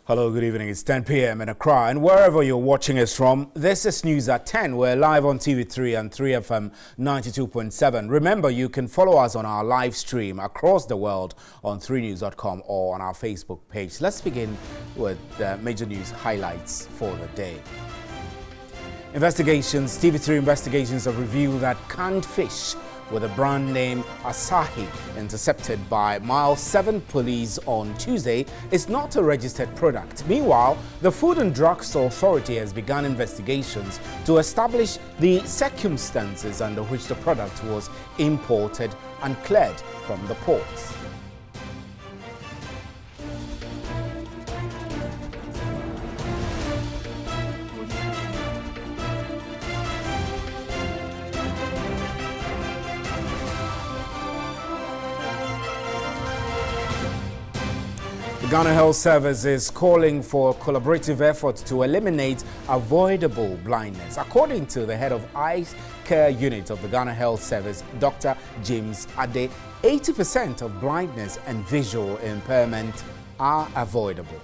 Hello, good evening. It's 10 p.m. in Accra, and wherever you're watching us from, this is News at 10. We're live on TV3 and 3FM 92.7. Remember, you can follow us on our live stream across the world on 3news.com or on our Facebook page. Let's begin with the major news highlights for the day. TV3 Investigations have revealed that canned fish with a brand name Asahi, intercepted by Mile 7 police on Tuesday, is not a registered product. Meanwhile, the Food and Drugs Authority has begun investigations to establish the circumstances under which the product was imported and cleared from the ports. Ghana Health Service is calling for collaborative efforts to eliminate avoidable blindness. According to the head of Eye Care Unit of the Ghana Health Service, Dr. James Ade, 80% of blindness and visual impairment are avoidable.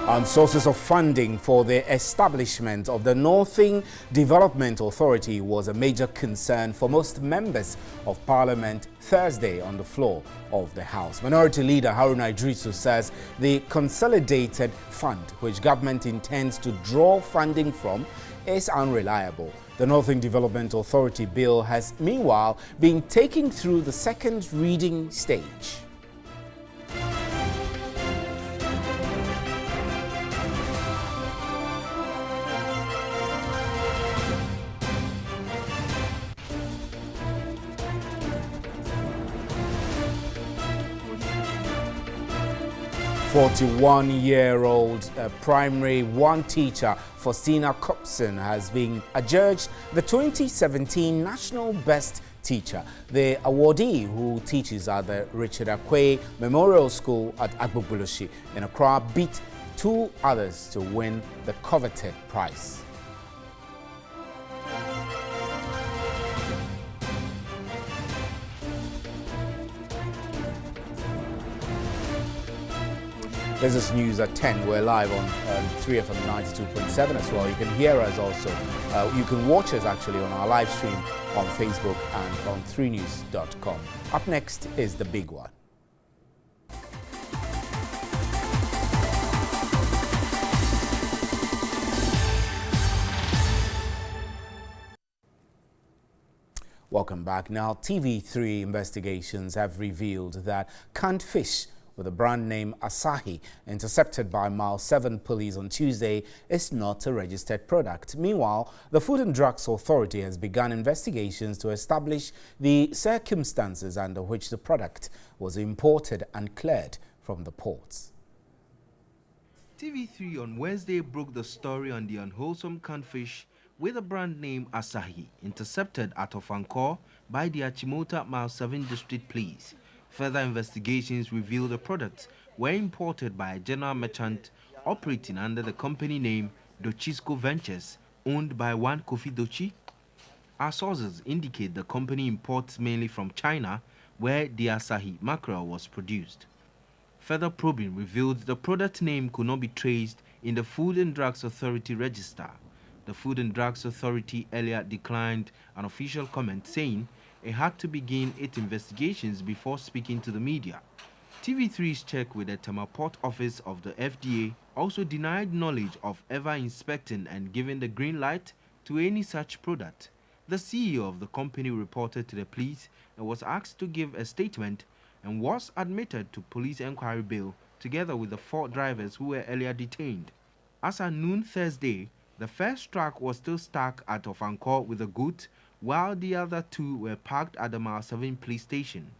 And sources of funding for the establishment of the Northern Development Authority was a major concern for most members of Parliament Thursday on the floor of the House. Minority Leader Haruna Idrisu says the consolidated fund, which government intends to draw funding from, is unreliable. The Northern Development Authority bill has meanwhile been taken through the second reading stage. 41-year-old primary 1 teacher Faustina Copson has been adjudged the 2017 National Best Teacher. The awardee, who teaches at the Richard Akwe Memorial School at Agbogboloshi in Accra, beat 2 others to win the coveted prize. This is News at 10. We're live on 3FM 92.7 as well. You can hear us also. You can watch us actually on our live stream on Facebook and on 3news.com. Up next is the big one. Welcome back. Now, TV3 Investigations have revealed that canned fish with a brand name Asahi, intercepted by Mile 7 police on Tuesday, is not a registered product. Meanwhile, the Food and Drugs Authority has begun investigations to establish the circumstances under which the product was imported and cleared from the ports. TV3 on Wednesday broke the story on the unwholesome canned fish with a brand name Asahi, intercepted at Ofankor by the Achimota Mile 7 District Police. Further investigations revealed the products were imported by a general merchant operating under the company name Dochisco Ventures, owned by one Kofi Owusu. Our sources indicate the company imports mainly from China, where the Asahi mackerel was produced. Further probing revealed the product name could not be traced in the Food and Drugs Authority register. The Food and Drugs Authority earlier declined an official comment, saying it had to begin its investigations before speaking to the media. TV3's check with the Tema Port office of the FDA also denied knowledge of ever inspecting and giving the green light to any such product. The CEO of the company reported to the police and was asked to give a statement and was admitted to police inquiry bail together with the 4 drivers who were earlier detained. As at noon Thursday, the first truck was still stuck at Ofankor with the goods, while the other 2 were parked at the Mile 7 police station.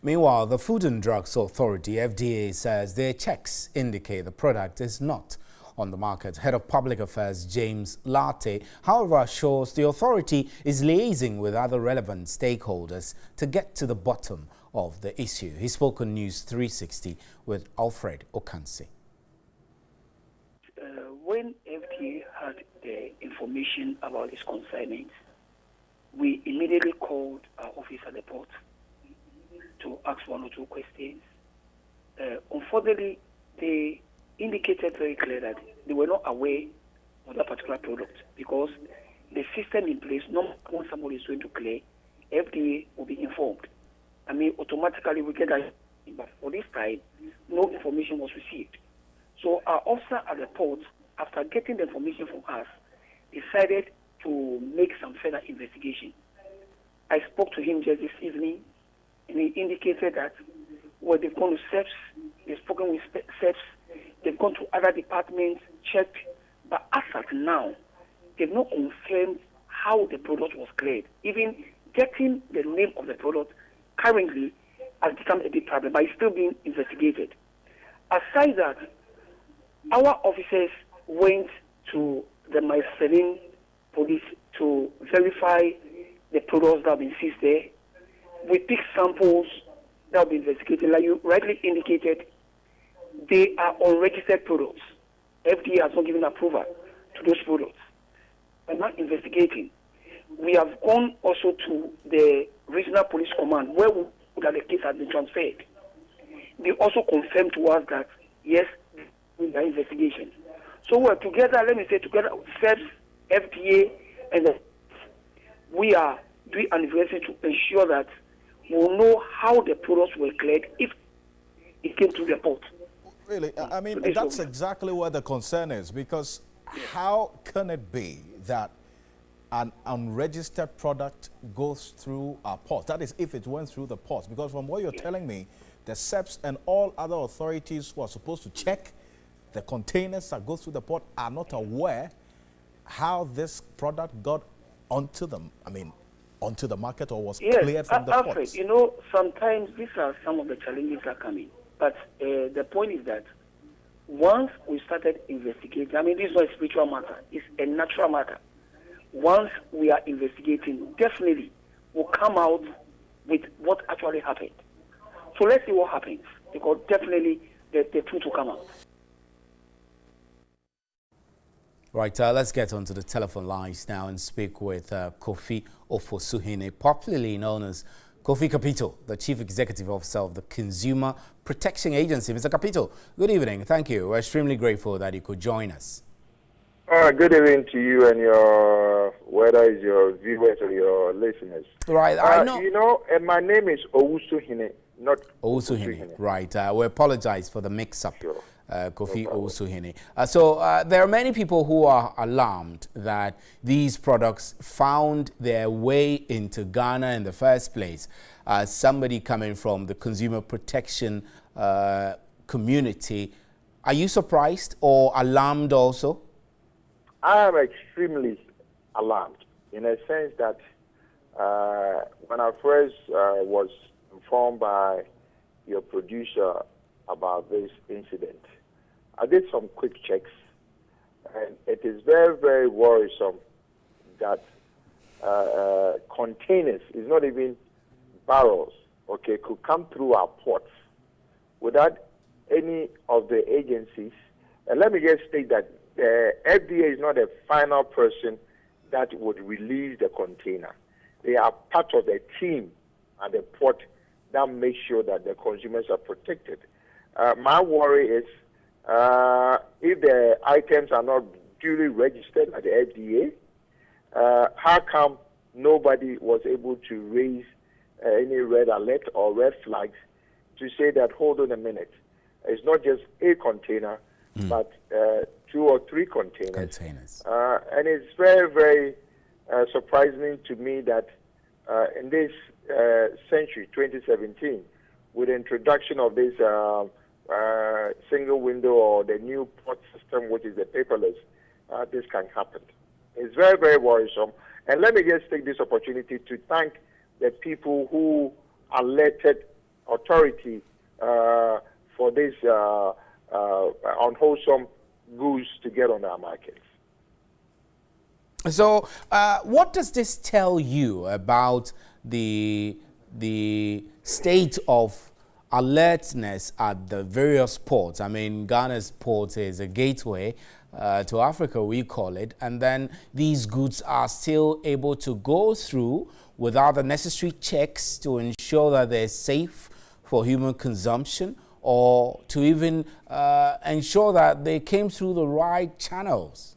Meanwhile, the Food and Drugs Authority, FDA, says their checks indicate the product is not on the market. Head of Public Affairs James Lartey, however, assures the authority is liaising with other relevant stakeholders to get to the bottom of the issue. He spoke on News 360 with Alfred Okansi. information about this consignment, we immediately called our office at the port to ask one or two questions. Unfortunately, they indicated very clearly that they were not aware of that particular product because the system in place, not when somebody is going to clear, FDA will be informed. I mean, automatically we get that, but for this time, no information was received. So our officer at the port, after getting the information from us, decided to make some further investigation. I spoke to him just this evening, and he indicated that they've gone to SEPS, they've spoken with SEPS, they've gone to other departments, checked, but as of now, they've not confirmed how the product was cleared. Even getting the name of the product currently has become a big problem, but it's still being investigated. Aside that, our officers went to the Myselin police to verify the products that have been seized there. We picked samples that have been investigated. Like you rightly indicated, they are unregistered products. FDA has not given approval to those products. We're not investigating. We have gone also to the regional police command where that the case has been transferred. They also confirmed to us that, yes, in the investigation. So we're together, let me say, together with SEPS, FDA, and we are doing an investigation to ensure that we'll know how the products were cleared if it came to the port. Really, I mean, that's exactly where the concern is, because how can it be that an unregistered product goes through our port? That is, if it went through the port. Because from what you're telling me, the SEPS and all other authorities who are supposed to check the containers that go through the port are not aware how this product got onto them. I mean, onto the market or was cleared from the port. You know, sometimes these are some of the challenges that come in. But the point is that once we started investigating, I mean, this is not a spiritual matter, it's a natural matter. Once we are investigating, definitely we'll come out with what actually happened. So let's see what happens, because definitely the truth will come out. Right, let's get onto the telephone lines now and speak with Kofi Owusu, popularly known as Kofi Capito, the Chief Executive Officer of the Consumer Protection Agency. Mr. Capito, good evening. Thank you. We're extremely grateful that you could join us. Good evening to you and whether it's your viewers or your listeners. Right, I know. You know, my name is Owusu, not Owusu. Right, we apologize for the mix-up. Sure. Kofi Owusu. So there are many people who are alarmed that these products found their way into Ghana in the first place. Somebody coming from the consumer protection community. Are you surprised or alarmed also? I am extremely alarmed in a sense that when I first was informed by your producer about this incident, I did some quick checks, and it is very, very worrisome that containers, it's not even barrels, okay, could come through our ports without any of the agencies. And let me just state that the FDA is not a final person that would release the container. They are part of the team at the port that makes sure that the consumers are protected. My worry is if the items are not duly registered at the FDA, how come nobody was able to raise any red alert or red flags to say that, hold on a minute, it's not just a container, but 2 or 3 containers. And it's very, very surprising to me that in this century, 2017, with the introduction of this single window or the new port system, which is the paperless, this can happen. It's very, very worrisome. And let me just take this opportunity to thank the people who alerted authority for this unwholesome goods to get on our markets. So what does this tell you about the state of alertness at the various ports? I mean, Ghana's port is a gateway to Africa, we call it, and then these goods are still able to go through without the necessary checks to ensure that they're safe for human consumption, or to even ensure that they came through the right channels?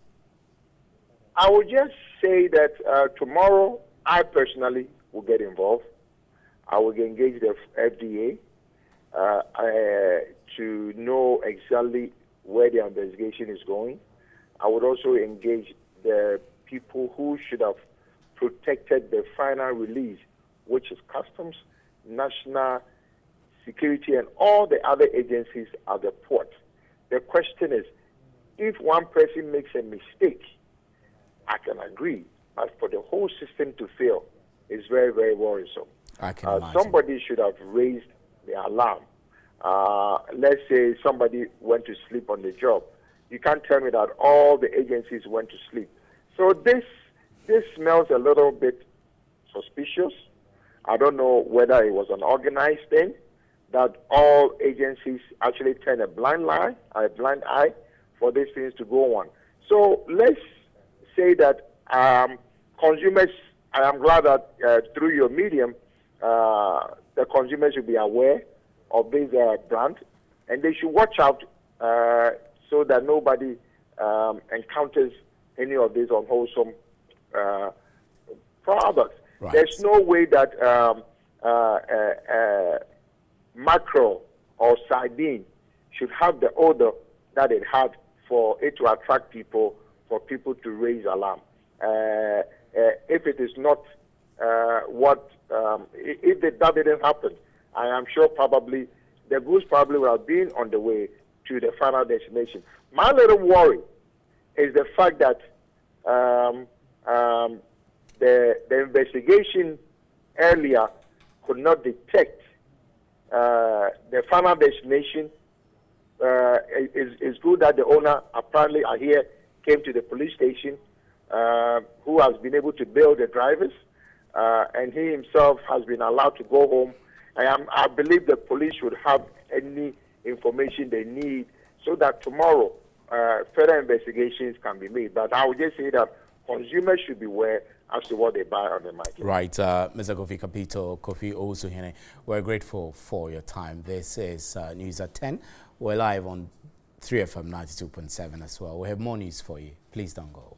I would just say that tomorrow, I personally will get involved. I will engage the FDA to know exactly where the investigation is going. I would also engage the people who should have protected the final release, which is Customs, National Security, and all the other agencies at the port. The question is, if one person makes a mistake, I can agree, but for the whole system to fail is very, very worrisome. I can imagine. Somebody should have raised the alarm. Let's say somebody went to sleep on the job. You can't tell me that all the agencies went to sleep. So this smells a little bit suspicious. I don't know whether it was an organized thing, that all agencies actually turn a blind eye for these things to go on. So let's say that consumers, I am glad that through your medium, the consumers should be aware of this brand, and they should watch out so that nobody encounters any of these unwholesome products. Right. There's no way that mackerel or sardine should have the odor that it had for it to attract people, for people to raise alarm. If it is not if that didn't happen, I am sure probably the goods probably would have been on the way to the final destination. My little worry is the fact that the investigation earlier could not detect the final destination. It's good that the owner apparently came to the police station, who has been able to bail the drivers, and he himself has been allowed to go home. I believe the police should have any information they need so that tomorrow further investigations can be made. But I would just say that consumers should be aware as to what they buy on the market. Right, Mr. Kofi Owusu, we're grateful for your time. This is News at 10. We're live on 3FM 92.7 as well. We have more news for you. Please don't go away.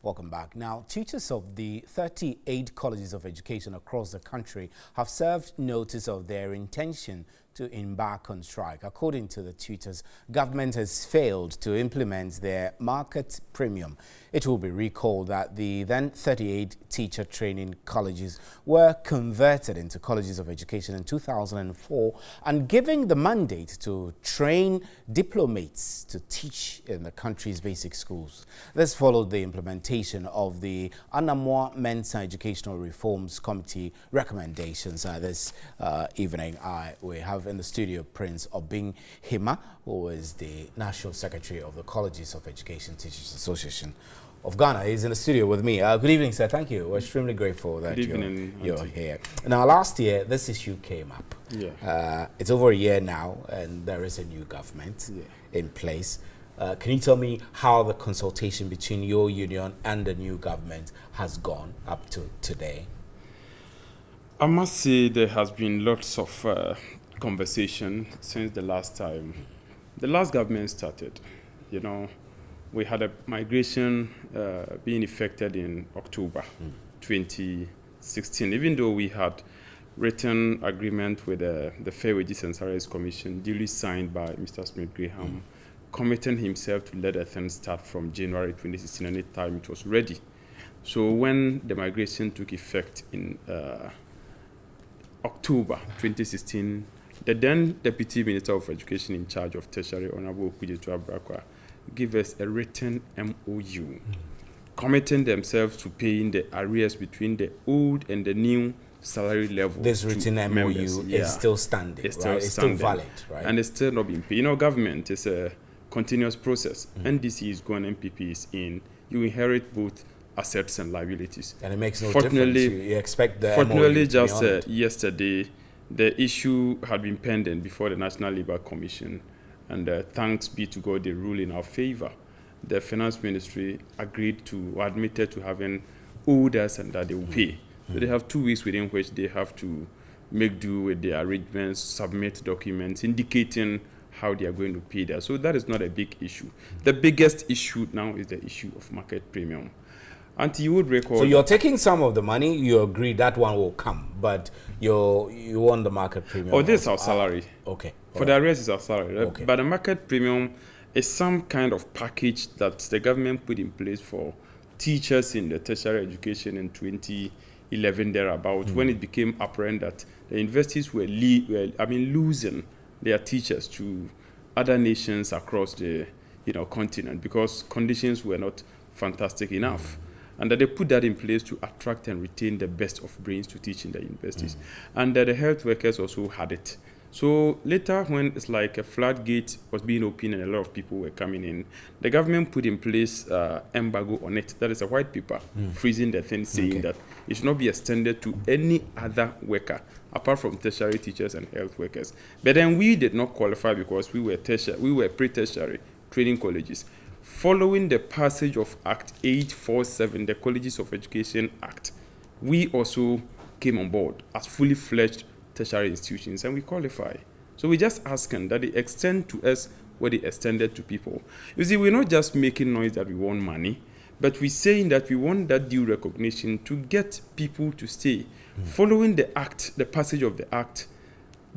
Welcome back. Now, tutors of the 38 colleges of education across the country have served notice of their intention to embark on strike. According to the tutors, government has failed to implement their market premium. It will be recalled that the then 38 teacher training colleges were converted into colleges of education in 2004 and given the mandate to train diplomates to teach in the country's basic schools. This followed the implementation of the Anamwa Mensa Educational Reforms Committee recommendations. This evening, we have in the studio Prince Obing Hema, who is the National Secretary of the Colleges of Education Teachers Association of Ghana. He's in the studio with me. Good evening, sir. Thank you. We're extremely grateful that you're here. Now, last year, this issue came up. Yeah. It's over a year now, and there is a new government in place. Can you tell me how the consultation between your union and the new government has gone up to today? I must say there has been lots of conversation since the last time the last government started. You know, we had a migration being effected in October 2016, even though we had written agreement with the Fair Wages and Salaries Commission, duly signed by Mr. Smith-Graham, committing himself to let the thing start from January 2016 any time it was ready. So when the migration took effect in October 2016, the then Deputy Minister of Education in charge of Tertiary, Honorable Okujetu Abrakwa, gave us a written MOU, committing themselves to paying the arrears between the old and the new salary level. This written MOU is still standing, it's still valid, right? And it's still not being paid. You know, government is a continuous process. NDC is gone, MPP is in. You inherit both assets and liabilities. And it makes no difference. You expect the fortunately, just yesterday, the issue had been pending before the National Labour Commission, and thanks be to God, they ruled in our favor. The Finance Ministry agreed to, or admitted to having owed us and that they will pay. So they have 2 weeks within which they have to make do with their arrangements, submit documents indicating how they are going to pay that. So that is not a big issue. The biggest issue now is the issue of market premium. And you would recall... So you're taking some of the money, you agree that one will come, but you want the market premium. Oh, this is our salary. Okay. For the rest is our salary. Okay. But the market premium is some kind of package that the government put in place for teachers in the tertiary education in 2011 thereabout, when it became apparent that the universities were losing their teachers to other nations across the continent because conditions were not fantastic enough. And that they put that in place to attract and retain the best of brains to teach in the universities. And that the health workers also had it. So later, when it's like a floodgate was being opened and a lot of people were coming in, the government put in place embargo on it. That is a white paper freezing the thing, saying that it should not be extended to any other worker apart from tertiary teachers and health workers. But then we did not qualify because we were pre-tertiary training colleges. Following the passage of Act 847, the Colleges of Education Act, we also came on board as fully fledged tertiary institutions, and we qualify. So we just asking that they extend to us what they extended to people. You see, we're not just making noise that we want money, but we're saying that we want that due recognition to get people to stay. Following the act, the passage of the act,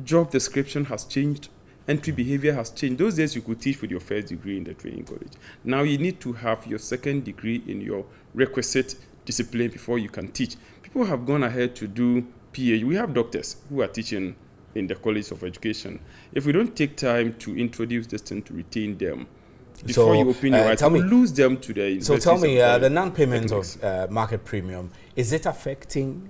job description has changed, entry behavior has changed. Those days you could teach with your first degree in the training college. Now you need to have your second degree in your requisite discipline before you can teach. People have gone ahead to do PhD. We have doctors who are teaching in the College of Education. If we don't take time to introduce this thing to retain them, before you open your eyes, we lose them to the universities. So tell me, the non-payment of market premium, is it affecting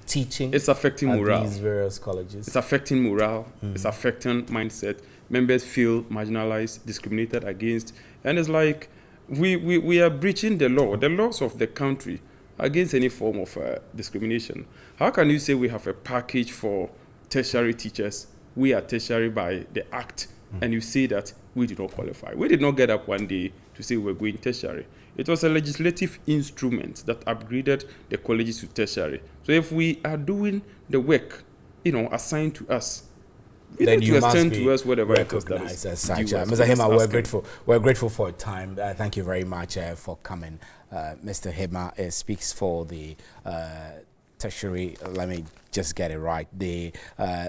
teaching? It's affecting morale. These various colleges. It's affecting morale. It's affecting mindset. Members feel marginalized, discriminated against, and it's like we are breaching the laws of the country against any form of discrimination. How can you say we have a package for tertiary teachers? We are tertiary by the act, and you say that we did not qualify. We did not get up one day to say we're going tertiary. It was a legislative instrument that upgraded the colleges to tertiary. So if we are doing the work, assigned to us, then you must be to us whatever recognized as such. Mr. Hema, we're grateful for your time. Thank you very much for coming. Mr. Hema speaks for the tertiary, let me just get it right, the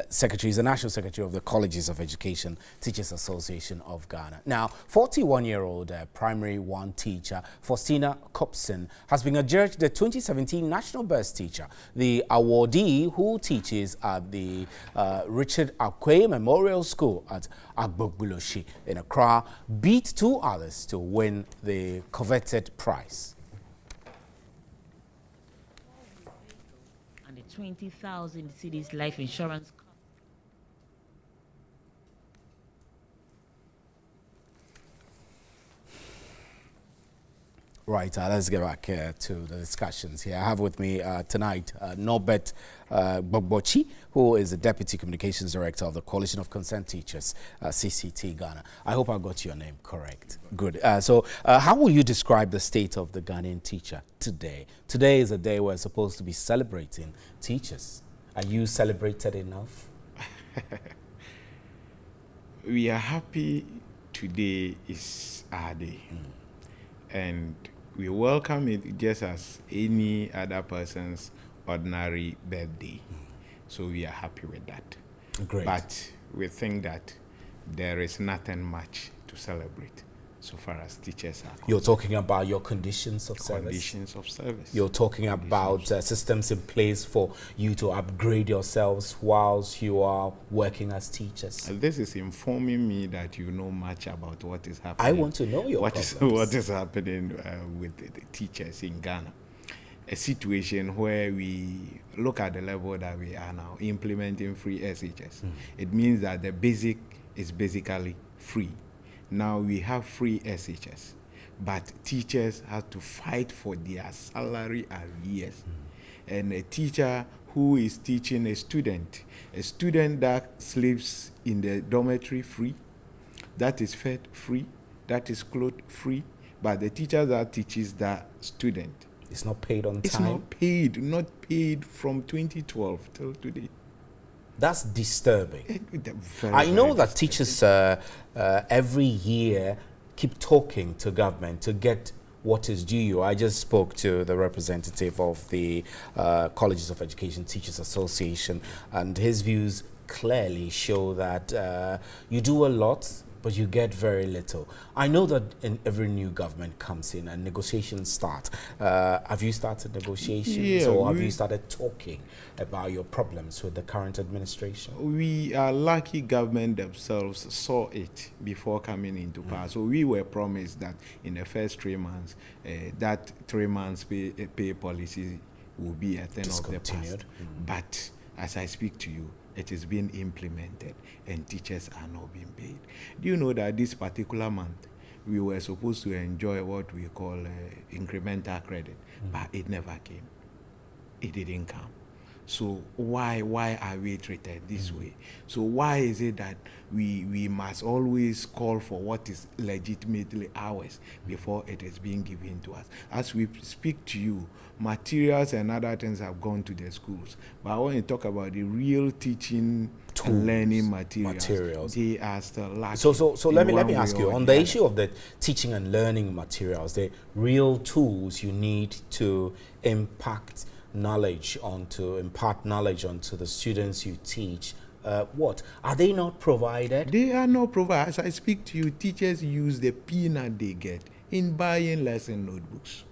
secretary is the National Secretary of the Colleges of Education Teachers Association of Ghana. Now, 41-year-old primary 1 teacher Faustina Copson has been adjudged the 2017 National Best Teacher. The awardee, who teaches at the Richard Akwe Memorial School at Agbogbuloshi in Accra, beat 2 others to win the coveted prize. 20,000 cedis life insurance. Right, let's get back to the discussions here. I have with me tonight Norbert Gbogbochi, who is the Deputy Communications Director of the Coalition of Concerned Teachers, CCT Ghana. I hope I got your name correct. Good. So how will you describe the state of the Ghanaian teacher today? Today is a day we're supposed to be celebrating teachers. Are you celebrated enough? We are happy today is our day. And we welcome it just as any other person's ordinary birthday. So we are happy with that. Great. But we think that there is nothing much to celebrate so far as teachers are concerned. You're talking about your conditions of service? Conditions of service. You're talking about systems in place for you to upgrade yourselves whilst you are working as teachers. This is informing me that you know much about what is happening. I want to know your what is happening with the teachers in Ghana. A situation where we look at the level that we are now, implementing free SHS. It means that the basic is basically free. Now we have free SHS, but teachers have to fight for their salary arrears. And a teacher who is teaching a student that sleeps in the dormitory free, that is fed free, that is clothed free, but the teacher that teaches that student, it's not paid on time. It's not paid from 2012 till today. That's disturbing. Very, I know that disturbing. teachers every year keep talking to government to get what is due you. I just spoke to the representative of the Colleges of Education Teachers Association, and his views clearly show that you do a lot, but you get very little. I know that in every new government comes in and negotiations start. Have you started negotiations, or have you started talking about your problems with the current administration? We are lucky government themselves saw it before coming into power. So we were promised that in the first 3 months, that 3 months pay policy will be a thing of the past. But as I speak to you, it is being implemented and teachers are not being paid. Do you know that this particular month we were supposed to enjoy what we call incremental credit, but it never came. It didn't come. So why are we treated this way? So why is it that we must always call for what is legitimately ours before it is being given to us? As we speak to you, materials and other things have gone to the schools. But when you talk about the real teaching and learning materials, they are still lacking. So let me ask you, on the issue of the teaching and learning materials, the real tools you need to impart knowledge onto the students you teach, what are they not provided? They are not provided. As I speak to you, teachers use the peanut they get in buying lesson notebooks.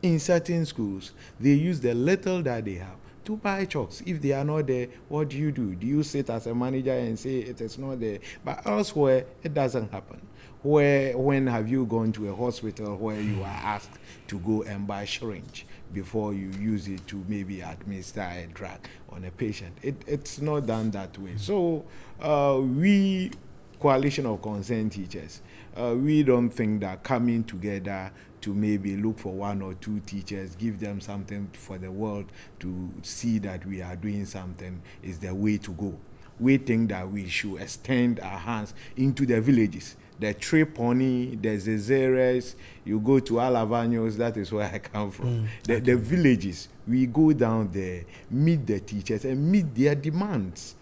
In certain schools, they use the little that they have to buy chalks. If they are not there, what do? Do you sit as a manager and say it is not there? But elsewhere, it doesn't happen. When have you gone to a hospital where you are asked to go and buy syringe before you use it to maybe administer a drug on a patient? It's not done that way. So we, Coalition of Concerned Teachers, we don't think that coming together to maybe look for 1 or 2 teachers, give them something for the world to see that we are doing something is the way to go. We think that we should extend our hands into the villages. The Triponi, the Zezeres, you go to Alavanos, that is where I come from. The villages, we go down there, meet the teachers and meet their demands.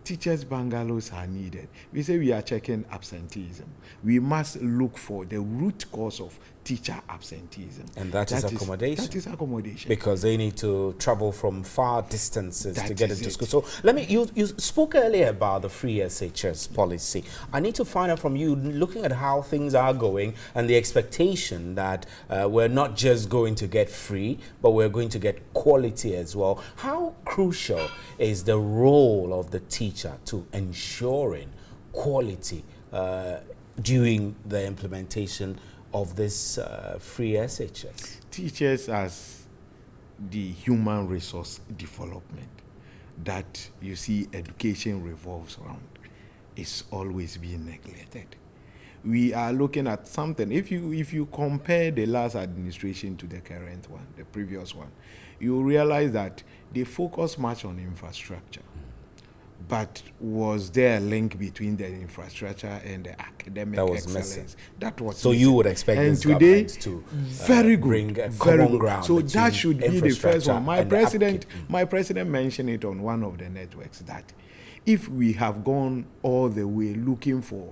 Teachers' bungalows are needed. We say we are checking absenteeism. We must look for the root cause of teacher absenteeism. And that is accommodation. That is accommodation. Because they need to travel from far distances to get into school. So let me, you spoke earlier about the free SHS policy. I need to find out from you, looking at how things are going and the expectation that we're not just going to get free, but we're going to get quality as well. How crucial is the role of the teacher to ensuring quality during the implementation of this free SHS? Teachers as the human resource development that you see education revolves around is always being neglected. We are looking at something. If you compare the last administration to the current one, the previous one, you realize that they focus much on infrastructure. But was there a link between the infrastructure and the academic excellence? Missing. That was so missing. you would expect and this today, government to very good, bring a very common good. ground. So that should be the first one. My president mentioned it on one of the networks that if we have gone all the way looking for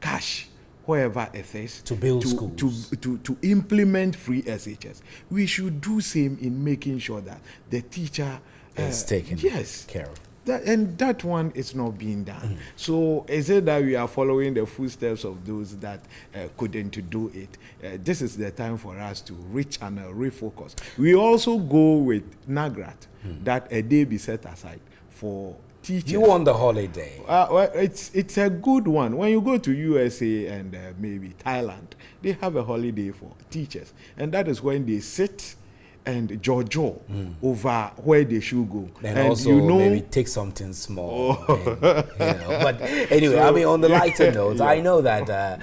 cash wherever it is to build schools, to implement free SHS, we should do same in making sure that the teacher is taken care of. And that one is not being done. So is it that we are following the footsteps of those that couldn't do it? This is the time for us to rechannel, refocus. We also go with NAGRAT, that a day be set aside for teachers. You want the holiday? Well, it's a good one. When you go to USA and maybe Thailand, they have a holiday for teachers. And that is when they sit and Jojo over where they should go. Then and also you know, maybe take something small. But anyway, I mean, on the lighter note, I know that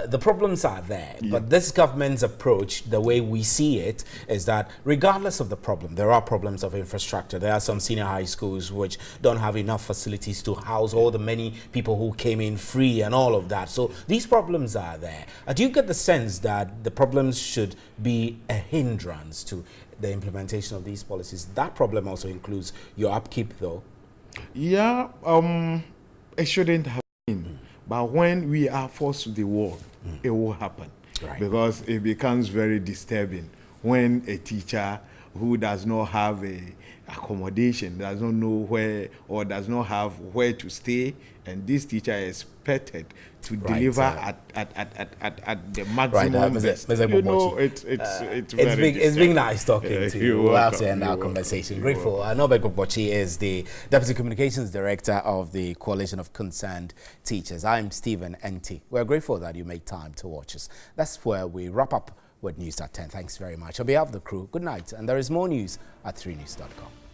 the problems are there, but this government's approach, the way we see it, is that regardless of the problem, there are problems of infrastructure. There are some senior high schools which don't have enough facilities to house all the many people who came in free and all of that. So these problems are there. Do you get the sense that the problems should be a hindrance to the implementation of these policies? That problem also includes your upkeep, though. Yeah, it shouldn't have been. But when we are forced to the wall, it will happen. Right. Because it becomes very disturbing when a teacher who does not have a accommodation, does not know where, or does not have where to stay, and this teacher is expected to deliver at the maximum best. You know, it's been nice talking to you. We'll have to end our conversation. Grateful. Norbert Bochi is the Deputy Communications Director of the Coalition of Concerned Teachers. I'm Stephen Enti. We're grateful that you make time to watch us. That's where we wrap up with News at 10. Thanks very much. On behalf of the crew, good night. And there is more news at 3news.com.